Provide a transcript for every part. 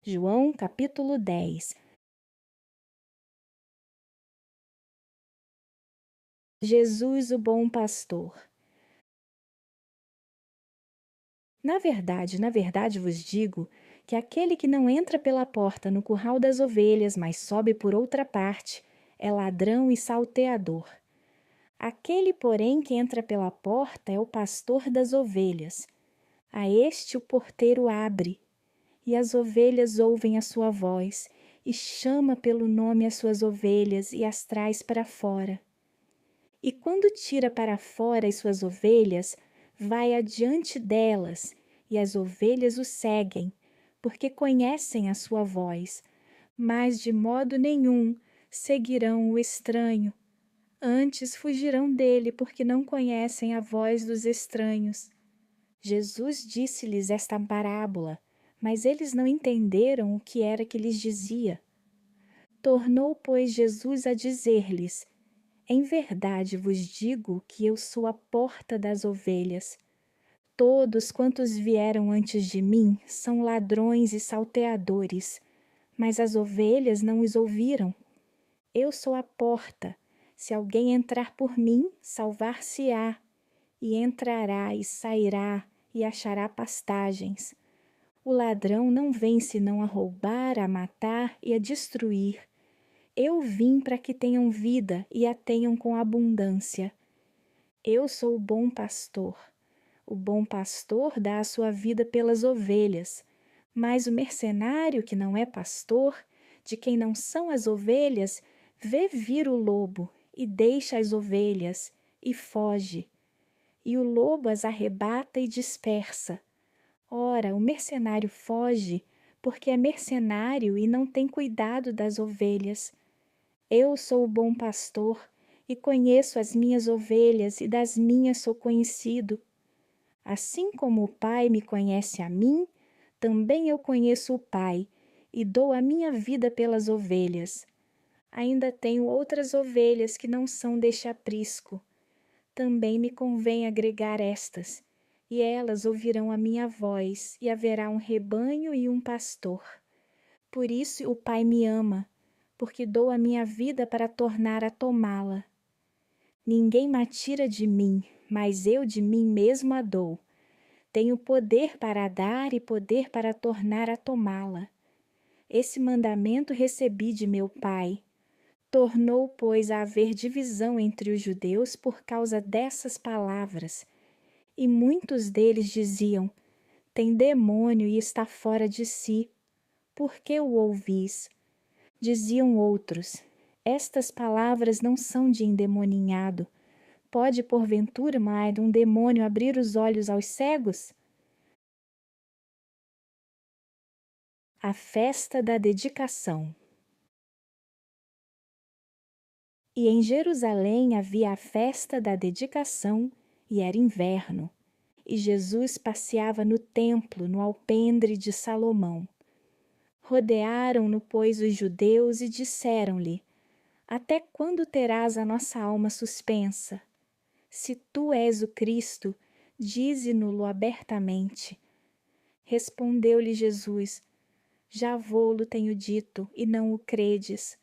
João capítulo 10. Jesus, o bom pastor. Na verdade vos digo que aquele que não entra pela porta no curral das ovelhas, mas sobe por outra parte, é ladrão e salteador. Aquele, porém, que entra pela porta é o pastor das ovelhas. A este o porteiro abre, e as ovelhas ouvem a sua voz, e chama pelo nome as suas ovelhas e as traz para fora. E quando tira para fora as suas ovelhas, vai adiante delas, e as ovelhas o seguem, porque conhecem a sua voz, mas de modo nenhum seguirão o estranho. Antes fugirão dele, porque não conhecem a voz dos estranhos. Jesus disse-lhes esta parábola, mas eles não entenderam o que era que lhes dizia. Tornou, pois, Jesus a dizer-lhes: Em verdade vos digo que eu sou a porta das ovelhas. Todos quantos vieram antes de mim são ladrões e salteadores, mas as ovelhas não os ouviram. Eu sou a porta. Se alguém entrar por mim, salvar-se-á, e entrará e sairá e achará pastagens. O ladrão não vem senão a roubar, a matar e a destruir. Eu vim para que tenham vida e a tenham com abundância. Eu sou o bom pastor. O bom pastor dá a sua vida pelas ovelhas, mas o mercenário que não é pastor, de quem não são as ovelhas, vê vir o lobo e deixa as ovelhas e foge. E o lobo as arrebata e dispersa. Ora, o mercenário foge porque é mercenário e não tem cuidado das ovelhas. Eu sou o bom pastor e conheço as minhas ovelhas e das minhas sou conhecido. Assim como o Pai me conhece a mim, também eu conheço o Pai e dou a minha vida pelas ovelhas. Ainda tenho outras ovelhas que não são deste aprisco. Também me convém agregar estas, e elas ouvirão a minha voz, e haverá um rebanho e um pastor. Por isso o Pai me ama, porque dou a minha vida para tornar a tomá-la. Ninguém me tira de mim, mas eu de mim mesmo a dou. Tenho poder para a dar e poder para tornar a tomá-la. Esse mandamento recebi de meu Pai. Tornou, pois, a haver divisão entre os judeus por causa dessas palavras. E muitos deles diziam: Tem demônio e está fora de si. Por que o ouvis? Diziam outros: Estas palavras não são de endemoninhado. Pode, porventura, um demônio abrir os olhos aos cegos? A festa da dedicação. E em Jerusalém havia a festa da dedicação, e era inverno. E Jesus passeava no templo, no alpendre de Salomão. Rodearam-no, pois, os judeus e disseram-lhe: Até quando terás a nossa alma suspensa? Se tu és o Cristo, dize-no-lo abertamente. Respondeu-lhe Jesus: Já vô-lo tenho dito, e não o credes.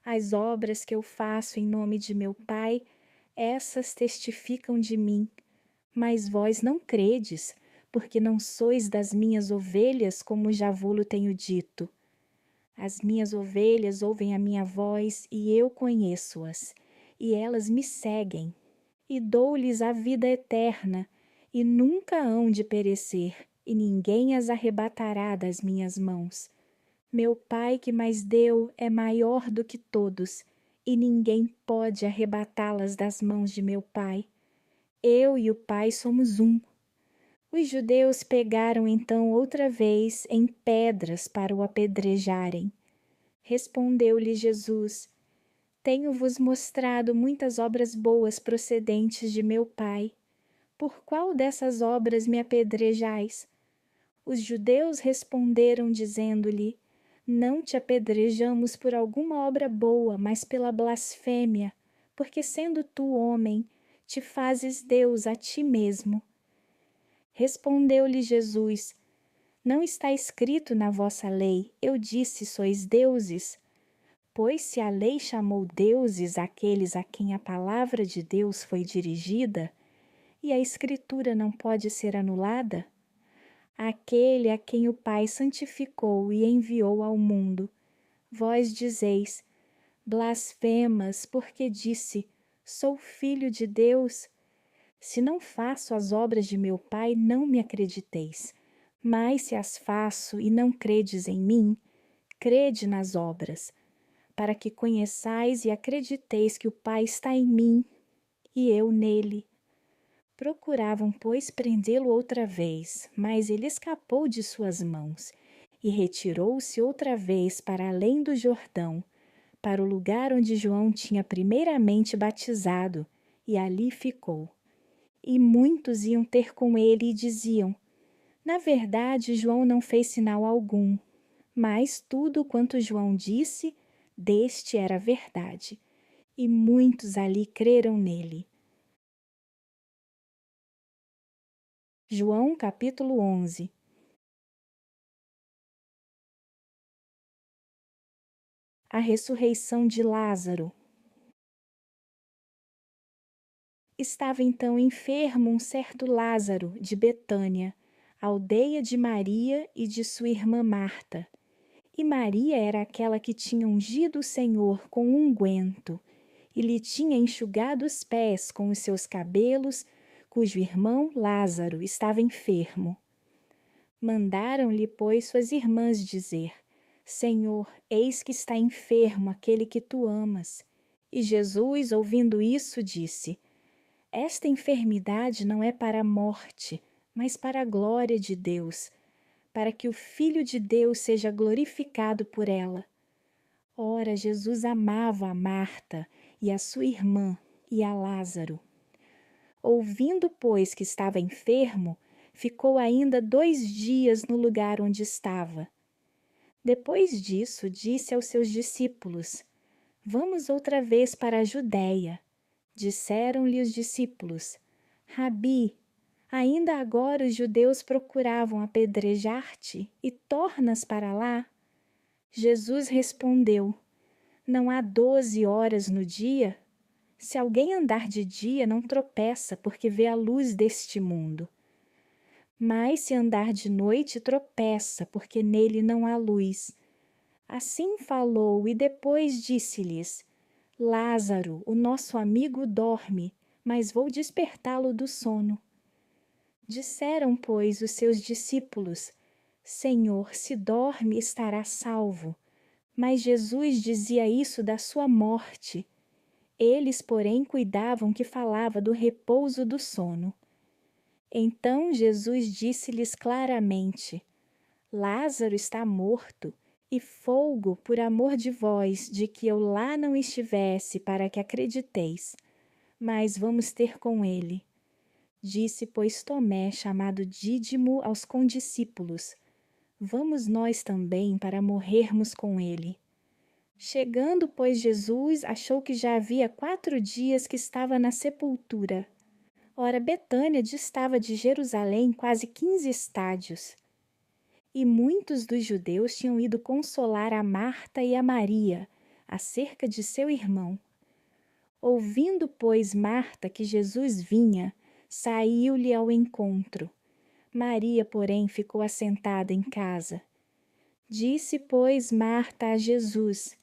As obras que eu faço em nome de meu Pai, essas testificam de mim. Mas vós não credes, porque não sois das minhas ovelhas, como já vô-lo tenho dito. As minhas ovelhas ouvem a minha voz, e eu conheço-as, e elas me seguem. E dou-lhes a vida eterna, e nunca hão de perecer, e ninguém as arrebatará das minhas mãos. Meu Pai que mais deu é maior do que todos, e ninguém pode arrebatá-las das mãos de meu Pai. Eu e o Pai somos um. Os judeus pegaram então outra vez em pedras para o apedrejarem. Respondeu-lhe Jesus: Tenho-vos mostrado muitas obras boas procedentes de meu Pai. Por qual dessas obras me apedrejais? Os judeus responderam, dizendo-lhe: Não te apedrejamos por alguma obra boa, mas pela blasfêmia, porque sendo tu homem, te fazes Deus a ti mesmo. Respondeu-lhe Jesus: Não está escrito na vossa lei, eu disse, sois deuses? Pois se a lei chamou deuses aqueles a quem a palavra de Deus foi dirigida, e a Escritura não pode ser anulada? Aquele a quem o Pai santificou e enviou ao mundo, vós dizeis, blasfemas, porque disse, sou filho de Deus. Se não faço as obras de meu Pai, não me acrediteis. Mas se as faço e não credes em mim, crede nas obras, para que conheçais e acrediteis que o Pai está em mim e eu nele. Procuravam, pois, prendê-lo outra vez, mas ele escapou de suas mãos e retirou-se outra vez para além do Jordão, para o lugar onde João tinha primeiramente batizado, e ali ficou. E muitos iam ter com ele e diziam, na verdade, João não fez sinal algum, mas tudo quanto João disse, deste era verdade. E muitos ali creram nele. João capítulo 11. A ressurreição de Lázaro. Estava então enfermo um certo Lázaro de Betânia, aldeia de Maria e de sua irmã Marta. E Maria era aquela que tinha ungido o Senhor com unguento e lhe tinha enxugado os pés com os seus cabelos, cujo irmão Lázaro estava enfermo. Mandaram-lhe, pois, suas irmãs dizer, Senhor, eis que está enfermo aquele que tu amas. E Jesus, ouvindo isso, disse, esta enfermidade não é para a morte, mas para a glória de Deus, para que o Filho de Deus seja glorificado por ela. Ora, Jesus amava a Marta e a sua irmã e a Lázaro. Ouvindo, pois, que estava enfermo, ficou ainda 2 dias no lugar onde estava. Depois disso, disse aos seus discípulos, vamos outra vez para a Judéia. Disseram-lhe os discípulos, Rabi, ainda agora os judeus procuravam apedrejar-te e tornas para lá? Jesus respondeu, não há 12 horas no dia? Se alguém andar de dia, não tropeça, porque vê a luz deste mundo. Mas se andar de noite, tropeça, porque nele não há luz. Assim falou e depois disse-lhes, Lázaro, o nosso amigo dorme, mas vou despertá-lo do sono. Disseram, pois, os seus discípulos, Senhor, se dorme, estará salvo. Mas Jesus dizia isso da sua morte. Eles, porém, cuidavam que falava do repouso do sono. Então Jesus disse-lhes claramente, Lázaro está morto, e folgo por amor de vós, de que eu lá não estivesse, para que acrediteis. Mas vamos ter com ele. Disse, pois, Tomé, chamado Dídimo, aos condiscípulos, vamos nós também para morrermos com ele. Chegando, pois, Jesus, achou que já havia 4 dias que estava na sepultura. Ora, Betânia distava de Jerusalém quase 15 estádios. E muitos dos judeus tinham ido consolar a Marta e a Maria, acerca de seu irmão. Ouvindo, pois, Marta que Jesus vinha, saiu-lhe ao encontro. Maria, porém, ficou assentada em casa. Disse, pois, Marta a Jesus,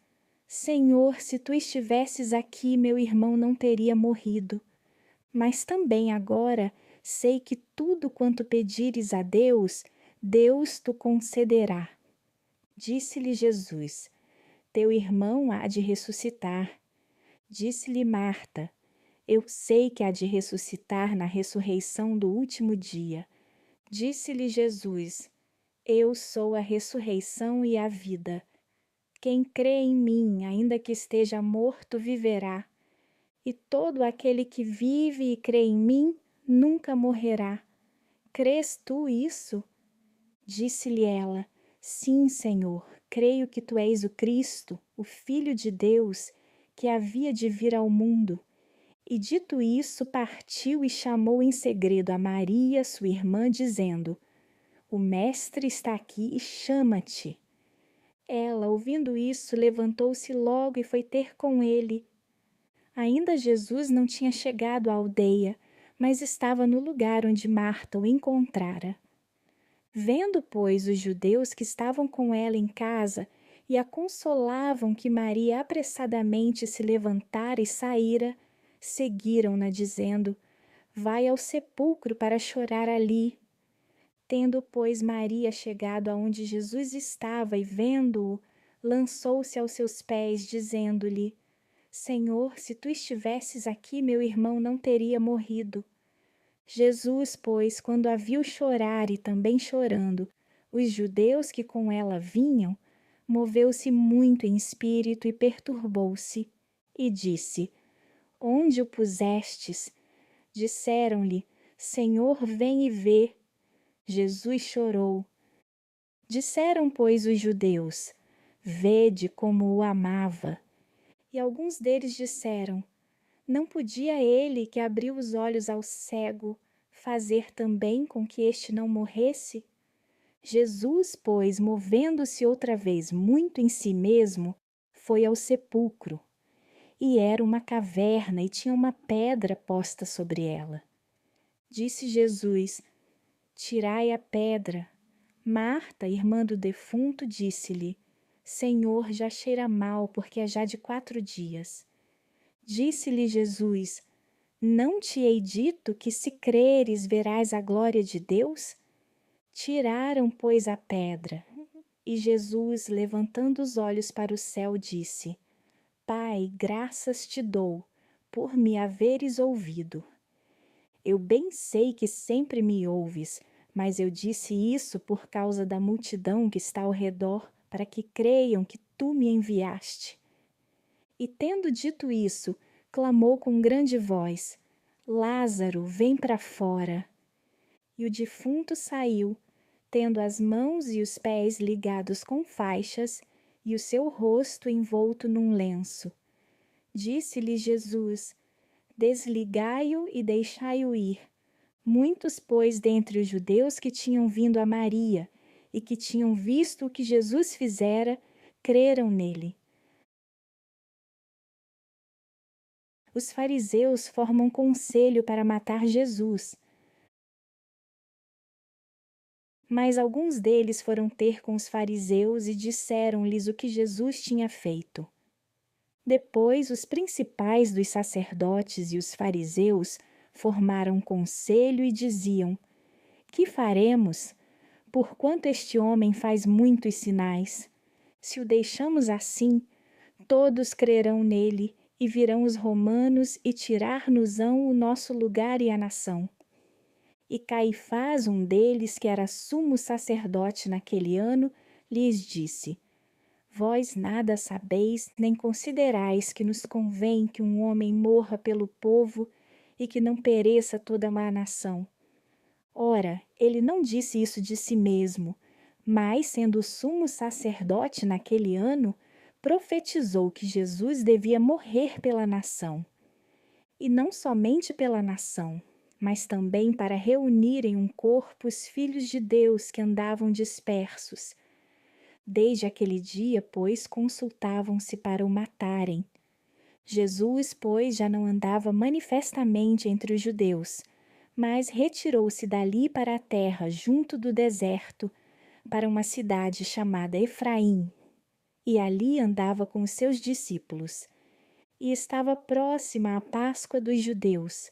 Senhor, se tu estivesses aqui, meu irmão não teria morrido. Mas também agora sei que tudo quanto pedires a Deus, Deus te concederá. Disse-lhe Jesus, teu irmão há de ressuscitar. Disse-lhe Marta, eu sei que há de ressuscitar na ressurreição do último dia. Disse-lhe Jesus, eu sou a ressurreição e a vida. Quem crê em mim, ainda que esteja morto, viverá. E todo aquele que vive e crê em mim, nunca morrerá. Crês tu isso? Disse-lhe ela, sim, Senhor, creio que tu és o Cristo, o Filho de Deus, que havia de vir ao mundo. E dito isso, partiu e chamou em segredo a Maria, sua irmã, dizendo, o mestre está aqui e chama-te. Ela, ouvindo isso, levantou-se logo e foi ter com ele. Ainda Jesus não tinha chegado à aldeia, mas estava no lugar onde Marta o encontrara. Vendo, pois, os judeus que estavam com ela em casa e a consolavam que Maria apressadamente se levantara e saíra, seguiram-na, dizendo: Vai ao sepulcro para chorar ali. Tendo, pois, Maria chegado aonde Jesus estava e vendo-o, lançou-se aos seus pés, dizendo-lhe: Senhor, se tu estivesses aqui, meu irmão não teria morrido. Jesus, pois, quando a viu chorar e também chorando, os judeus que com ela vinham, moveu-se muito em espírito e perturbou-se, e disse: Onde o pusestes? Disseram-lhe: Senhor, vem e vê. Jesus chorou. Disseram, pois, os judeus: Vede como o amava. E alguns deles disseram: Não podia ele, que abriu os olhos ao cego, fazer também com que este não morresse? Jesus, pois, movendo-se outra vez muito em si mesmo, foi ao sepulcro. E era uma caverna e tinha uma pedra posta sobre ela. Disse Jesus: Tirai a pedra. Marta, irmã do defunto, disse-lhe: Senhor, já cheira mal, porque é já de 4 dias. Disse-lhe Jesus: Não te hei dito que, se creres, verás a glória de Deus? Tiraram, pois, a pedra. E Jesus, levantando os olhos para o céu, disse: Pai, graças te dou, por me haveres ouvido. Eu bem sei que sempre me ouves, mas eu disse isso por causa da multidão que está ao redor, para que creiam que tu me enviaste. E tendo dito isso, clamou com grande voz: Lázaro, vem para fora. E o defunto saiu, tendo as mãos e os pés ligados com faixas e o seu rosto envolto num lenço. Disse-lhe Jesus: Desligai-o e deixai-o ir. Muitos, pois, dentre os judeus que tinham vindo a Maria e que tinham visto o que Jesus fizera, creram nele. Os fariseus formam conselho para matar Jesus. Mas alguns deles foram ter com os fariseus e disseram-lhes o que Jesus tinha feito. Depois, os principais dos sacerdotes e os fariseus formaram conselho e diziam: Que faremos? Porquanto este homem faz muitos sinais. Se o deixamos assim, todos crerão nele e virão os romanos e tirar-nos-ão o nosso lugar e a nação. E Caifás, um deles, que era sumo sacerdote naquele ano, lhes disse: Vós nada sabeis, nem considerais que nos convém que um homem morra pelo povo e que não pereça toda uma nação. Ora, ele não disse isso de si mesmo, mas, sendo sumo sacerdote naquele ano, profetizou que Jesus devia morrer pela nação. E não somente pela nação, mas também para reunir em um corpo os filhos de Deus que andavam dispersos. Desde aquele dia, pois, consultavam-se para o matarem. Jesus, pois, já não andava manifestamente entre os judeus, mas retirou-se dali para a terra junto do deserto, para uma cidade chamada Efraim, e ali andava com os seus discípulos. E estava próxima a Páscoa dos judeus,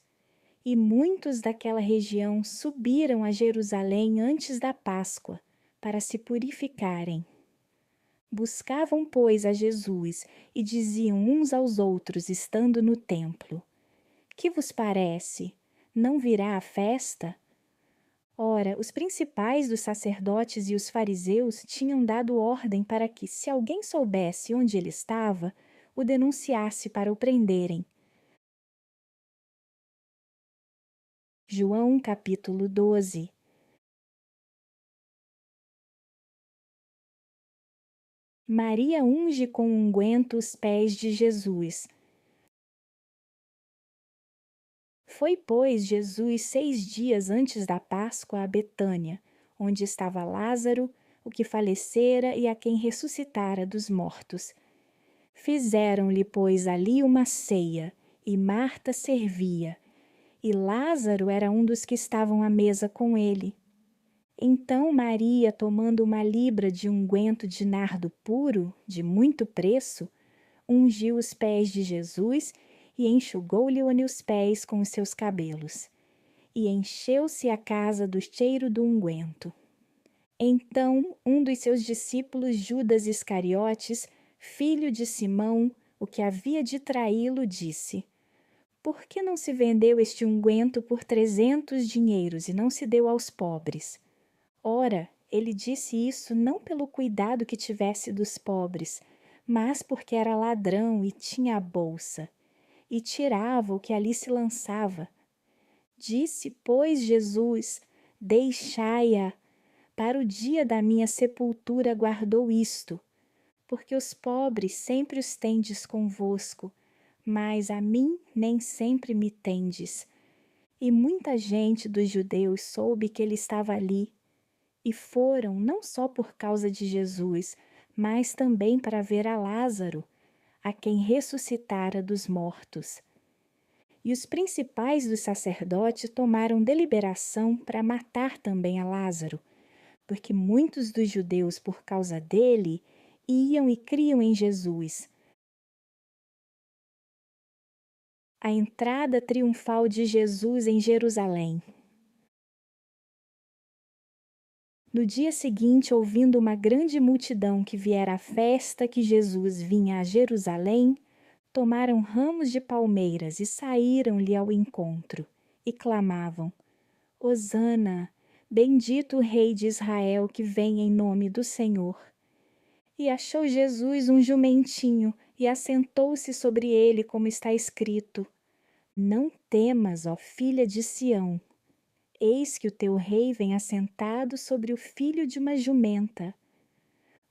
e muitos daquela região subiram a Jerusalém antes da Páscoa, para se purificarem. Buscavam, pois, a Jesus e diziam uns aos outros, estando no templo: Que vos parece? Não virá a festa? Ora, os principais dos sacerdotes e os fariseus tinham dado ordem para que, se alguém soubesse onde ele estava, o denunciasse para o prenderem. João capítulo 12. Maria unge com unguento os pés de Jesus. Foi, pois, Jesus 6 dias antes da Páscoa a Betânia, onde estava Lázaro, o que falecera e a quem ressuscitara dos mortos. Fizeram-lhe, pois, ali uma ceia, e Marta servia, e Lázaro era um dos que estavam à mesa com ele. Então Maria, tomando uma libra de unguento de nardo puro, de muito preço, ungiu os pés de Jesus e enxugou-lhe os pés com os seus cabelos. E encheu-se a casa do cheiro do unguento. Então um dos seus discípulos, Judas Iscariotes, filho de Simão, o que havia de traí-lo, disse: Por que não se vendeu este unguento por 300 dinheiros e não se deu aos pobres? Ora, ele disse isso não pelo cuidado que tivesse dos pobres, mas porque era ladrão e tinha a bolsa, e tirava o que ali se lançava. Disse, pois, Jesus: Deixai-a, para o dia da minha sepultura guardou isto, porque os pobres sempre os tendes convosco, mas a mim nem sempre me tendes. E muita gente dos judeus soube que ele estava ali, e foram não só por causa de Jesus, mas também para ver a Lázaro, a quem ressuscitara dos mortos. E os principais dos sacerdotes tomaram deliberação para matar também a Lázaro, porque muitos dos judeus, por causa dele, iam e criam em Jesus. A entrada triunfal de Jesus em Jerusalém. No dia seguinte, ouvindo uma grande multidão que viera à festa que Jesus vinha a Jerusalém, tomaram ramos de palmeiras e saíram-lhe ao encontro, e clamavam: Hosana, bendito o Rei de Israel que vem em nome do Senhor. E achou Jesus um jumentinho e assentou-se sobre ele, como está escrito: Não temas, ó filha de Sião. Eis que o teu rei vem assentado sobre o filho de uma jumenta.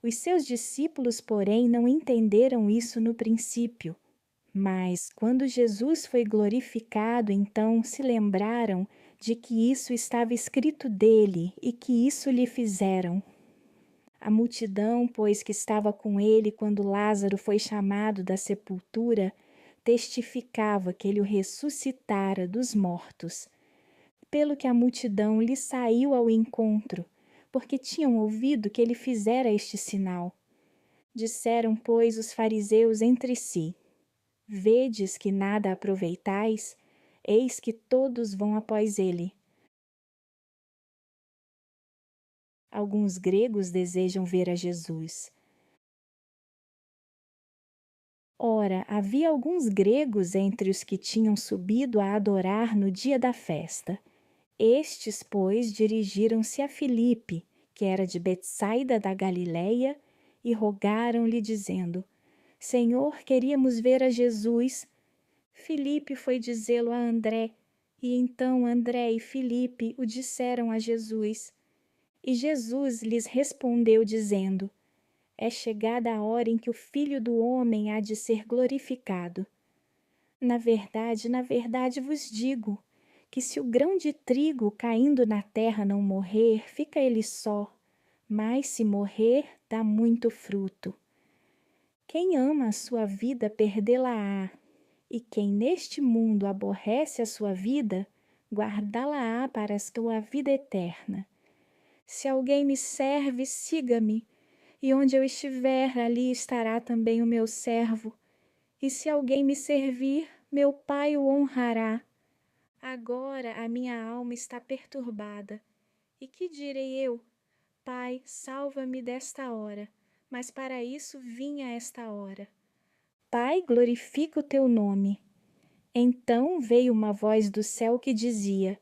Os seus discípulos, porém, não entenderam isso no princípio. Mas, quando Jesus foi glorificado, então se lembraram de que isso estava escrito dele e que isso lhe fizeram. A multidão, pois, que estava com ele quando Lázaro foi chamado da sepultura, testificava que ele o ressuscitara dos mortos. Pelo que a multidão lhe saiu ao encontro, porque tinham ouvido que ele fizera este sinal. Disseram, pois, os fariseus entre si: Vedes que nada aproveitais? Eis que todos vão após ele. Alguns gregos desejam ver a Jesus. Ora, havia alguns gregos entre os que tinham subido a adorar no dia da festa. Estes, pois, dirigiram-se a Filipe, que era de Betsaida da Galileia, e rogaram-lhe, dizendo: Senhor, queríamos ver a Jesus. Filipe foi dizê-lo a André, e então André e Filipe o disseram a Jesus. E Jesus lhes respondeu, dizendo: É chegada a hora em que o Filho do Homem há de ser glorificado. Na verdade vos digo, que se o grão de trigo caindo na terra não morrer, fica ele só, mas se morrer, dá muito fruto. Quem ama a sua vida, perdê-la-á, e quem neste mundo aborrece a sua vida, guardá-la-á para a sua vida eterna. Se alguém me serve, siga-me, e onde eu estiver, ali estará também o meu servo. E se alguém me servir, meu Pai o honrará. Agora a minha alma está perturbada. E que direi eu? Pai, salva-me desta hora. Mas para isso vim a esta hora. Pai, glorifica o teu nome. Então veio uma voz do céu que dizia: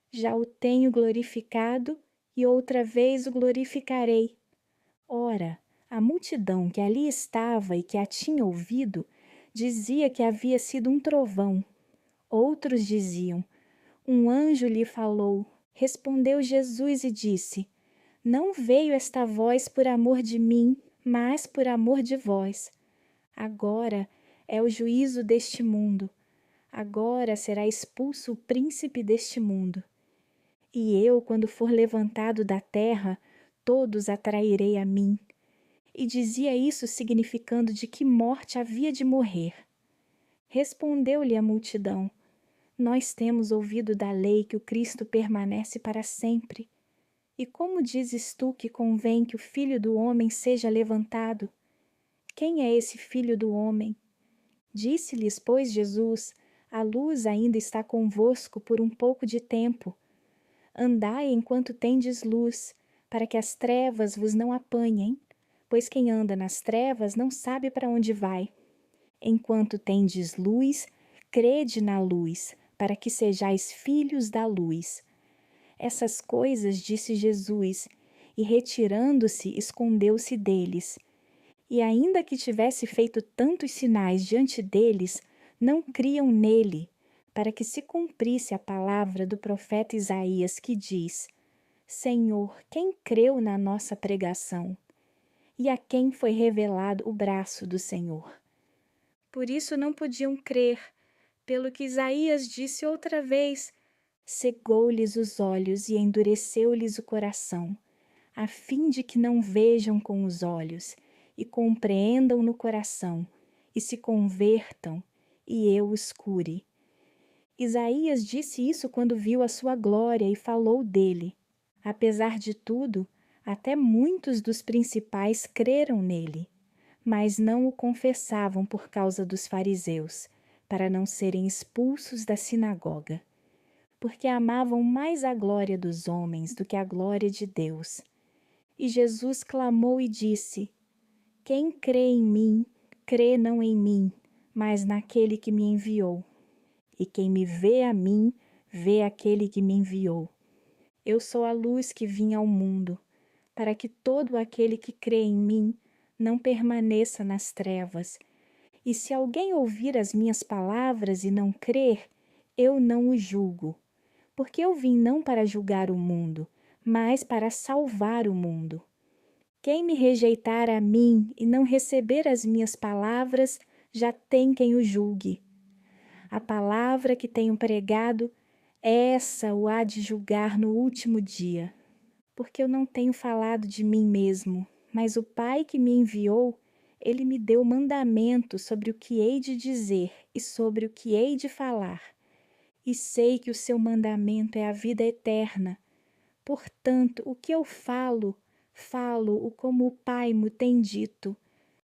Já o tenho glorificado e outra vez o glorificarei. Ora, a multidão que ali estava e que a tinha ouvido dizia que havia sido um trovão. Outros diziam: Um anjo lhe falou. Respondeu Jesus e disse: Não veio esta voz por amor de mim, mas por amor de vós. Agora é o juízo deste mundo. Agora será expulso o príncipe deste mundo. E eu, quando for levantado da terra, todos atrairei a mim. E dizia isso significando de que morte havia de morrer. Respondeu-lhe a multidão: Nós temos ouvido da lei que o Cristo permanece para sempre. E como dizes tu que convém que o Filho do Homem seja levantado? Quem é esse Filho do Homem? Disse-lhes, pois, Jesus: A luz ainda está convosco por um pouco de tempo. Andai enquanto tendes luz, para que as trevas vos não apanhem, pois quem anda nas trevas não sabe para onde vai. Enquanto tendes luz, crede na luz, para que sejais filhos da luz. Essas coisas disse Jesus, e retirando-se, escondeu-se deles. E ainda que tivesse feito tantos sinais diante deles, não criam nele, para que se cumprisse a palavra do profeta Isaías, que diz: Senhor, quem creu na nossa pregação? E a quem foi revelado o braço do Senhor? Por isso não podiam crer, pelo que Isaías disse outra vez: cegou-lhes os olhos e endureceu-lhes o coração, a fim de que não vejam com os olhos, e compreendam no coração, e se convertam, e eu os cure. Isaías disse isso quando viu a sua glória e falou dele. Apesar de tudo, até muitos dos principais creram nele, mas não o confessavam por causa dos fariseus, para não serem expulsos da sinagoga, porque amavam mais a glória dos homens do que a glória de Deus. E Jesus clamou e disse: Quem crê em mim, crê não em mim, mas naquele que me enviou. E quem me vê a mim, vê aquele que me enviou. Eu sou a luz que vim ao mundo, para que todo aquele que crê em mim não permaneça nas trevas. E se alguém ouvir as minhas palavras e não crer, eu não o julgo, porque eu vim não para julgar o mundo, mas para salvar o mundo. Quem me rejeitar a mim e não receber as minhas palavras, já tem quem o julgue. A palavra que tenho pregado, essa o há de julgar no último dia. Porque eu não tenho falado de mim mesmo, mas o Pai que me enviou, ele me deu mandamento sobre o que hei de dizer e sobre o que hei de falar. E sei que o seu mandamento é a vida eterna. Portanto, o que eu falo, falo-o como o Pai me tem dito,